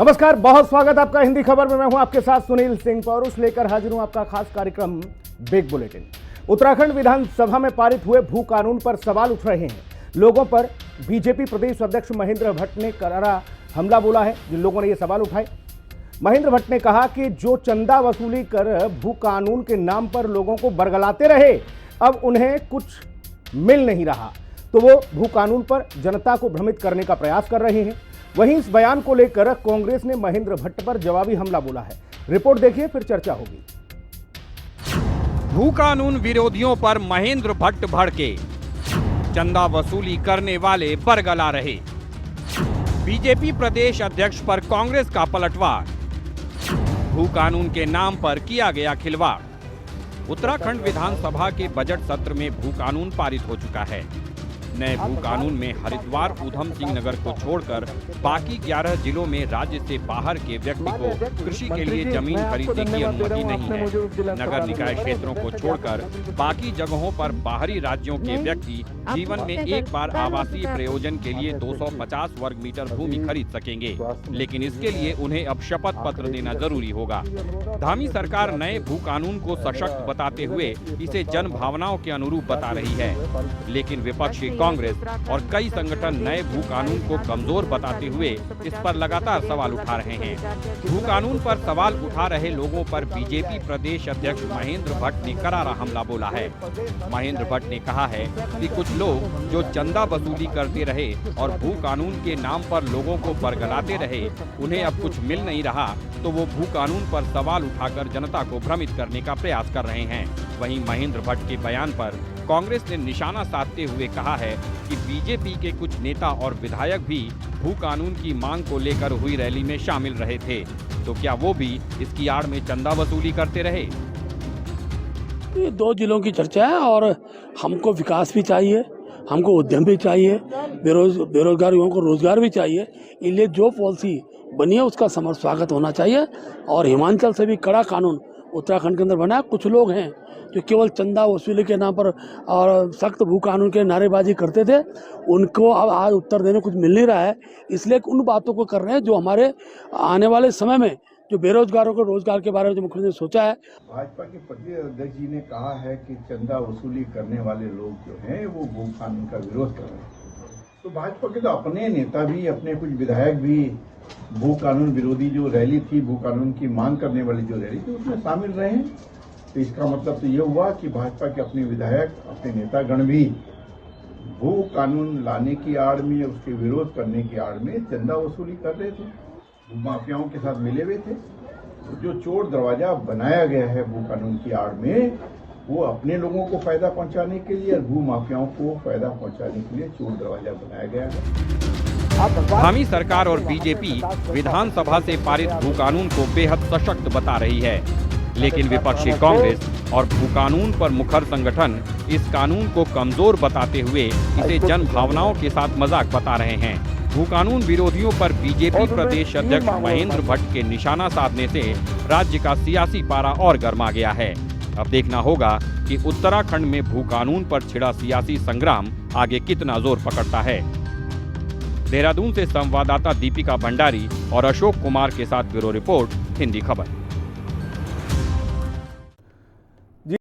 नमस्कार, बहुत स्वागत आपका हिंदी खबर में। मैं हूं आपके साथ सुनील सिंह पौरुष, लेकर हाजिर हूं आपका खास कार्यक्रम बिग बुलेटिन। उत्तराखंड विधानसभा में पारित हुए भू कानून पर सवाल उठ रहे हैं। लोगों पर बीजेपी प्रदेश अध्यक्ष महेंद्र भट्ट ने करारा हमला बोला है। जिन लोगों ने ये सवाल उठाए, महेंद्र भट्ट ने कहा कि जो चंदा वसूली कर भू कानून के नाम पर लोगों को बरगलाते रहे, अब उन्हें कुछ मिल नहीं रहा, तो वो भू कानून पर जनता को भ्रमित करने का प्रयास कर रहे हैं। वहीं इस बयान को लेकर कांग्रेस ने महेंद्र भट्ट पर जवाबी हमला बोला है। रिपोर्ट देखिए, फिर चर्चा होगी। भू कानून विरोधियों पर महेंद्र भट्ट भड़के, चंदा वसूली करने वाले बरगला रहे। बीजेपी प्रदेश अध्यक्ष पर कांग्रेस का पलटवार, भू कानून के नाम पर किया गया खिलवाड़। उत्तराखंड विधानसभा के बजट सत्र में भू कानून पारित हो चुका है। नए भू कानून में हरिद्वार ऊधम सिंह नगर को छोड़कर बाकी 11 जिलों में राज्य से बाहर के व्यक्ति को कृषि के लिए जमीन खरीदने की अनुमति नहीं है। नगर निकाय क्षेत्रों को छोड़कर बाकी जगहों पर बाहरी राज्यों के व्यक्ति जीवन में एक बार आवासीय प्रयोजन के लिए 250 वर्ग मीटर भूमि खरीद सकेंगे, लेकिन इसके लिए उन्हें अब शपथ पत्र देना जरूरी होगा। धामी सरकार नए भू कानून को सशक्त बताते हुए इसे जन भावनाओं के अनुरूप बता रही है, लेकिन विपक्षी कांग्रेस और कई संगठन नए भू कानून को कमजोर बताते हुए इस पर लगातार सवाल उठा रहे हैं। भू कानून पर सवाल उठा रहे लोगों पर बीजेपी प्रदेश अध्यक्ष महेंद्र भट्ट ने करारा हमला बोला है। महेंद्र भट्ट ने कहा है कि कुछ लोग जो चंदा वसूली करते रहे और भू कानून के नाम पर लोगों को बरगलाते रहे, उन्हें अब कुछ मिल नहीं रहा, तो वो भू कानून पर सवाल उठाकर जनता को भ्रमित करने का प्रयास कर रहे हैं। वहीं महेंद्र भट्ट के बयान पर कांग्रेस ने निशाना साधते हुए कहा है कि बीजेपी के कुछ नेता और विधायक भी भू कानून की मांग को लेकर हुई रैली में शामिल रहे थे, तो क्या वो भी इसकी आड़ में चंदा वसूली करते रहे? ये 2 जिलों की चर्चा है और हमको विकास भी चाहिए, हमको उद्यम भी चाहिए, बेरोजगार युवाओं को रोजगार भी चाहिए। इसलिए जो पॉलिसी बनी है उसका समर्थ स्वागत होना चाहिए। और हिमाचल से भी कड़ा कानून उत्तराखंड के अंदर बना है। कुछ लोग हैं जो केवल चंदा वसूली के नाम पर और सख्त भू कानून के नारेबाजी करते थे, उनको अब आज उत्तर देने कुछ मिल नहीं रहा है, इसलिए उन बातों को कर रहे हैं जो हमारे आने वाले समय में जो बेरोजगारों को रोजगार के बारे में जो मुख्यमंत्री ने सोचा है। भाजपा के प्रदेश अध्यक्ष जी ने कहा है कि चंदा वसूली करने वाले लोग जो हैं वो भू कानून का विरोध कर रहे हैं। तो भाजपा के तो अपने नेता भी, अपने कुछ विधायक भी भू कानून विरोधी जो रैली थी, भू कानून की मांग करने वाली जो रैली थी, उसमें शामिल रहे हैं। तो इसका मतलब तो ये हुआ कि भाजपा के अपने विधायक, अपने नेतागण भी भू कानून लाने की आड़ में, उसके विरोध करने की आड़ में चंदा वसूली कर रहे थे, भू माफियाओं के साथ मिले हुए थे। तो जो चोर दरवाजा बनाया गया है भू कानून की आड़ में, वो अपने लोगों को फायदा पहुंचाने के लिए और भू माफियाओं को फायदा पहुंचाने के लिए चोर दरवाजा बनाया गया है। धामी सरकार और बीजेपी विधानसभा से पारित भू कानून को बेहद सशक्त बता रही है, लेकिन विपक्षी कांग्रेस और भू कानून पर मुखर संगठन इस कानून को कमजोर बताते हुए इसे जन भावनाओं के साथ मजाक बता रहे हैं। भू कानून विरोधियों पर बीजेपी प्रदेश अध्यक्ष महेंद्र भट्ट के निशाना साधने से राज्य का सियासी पारा और गर्मा गया है। अब देखना होगा कि उत्तराखंड में भू कानून पर छिड़ा सियासी संग्राम आगे कितना जोर पकड़ता है। देहरादून से संवाददाता दीपिका भंडारी और अशोक कुमार के साथ ब्यूरो रिपोर्ट, हिंदी खबर।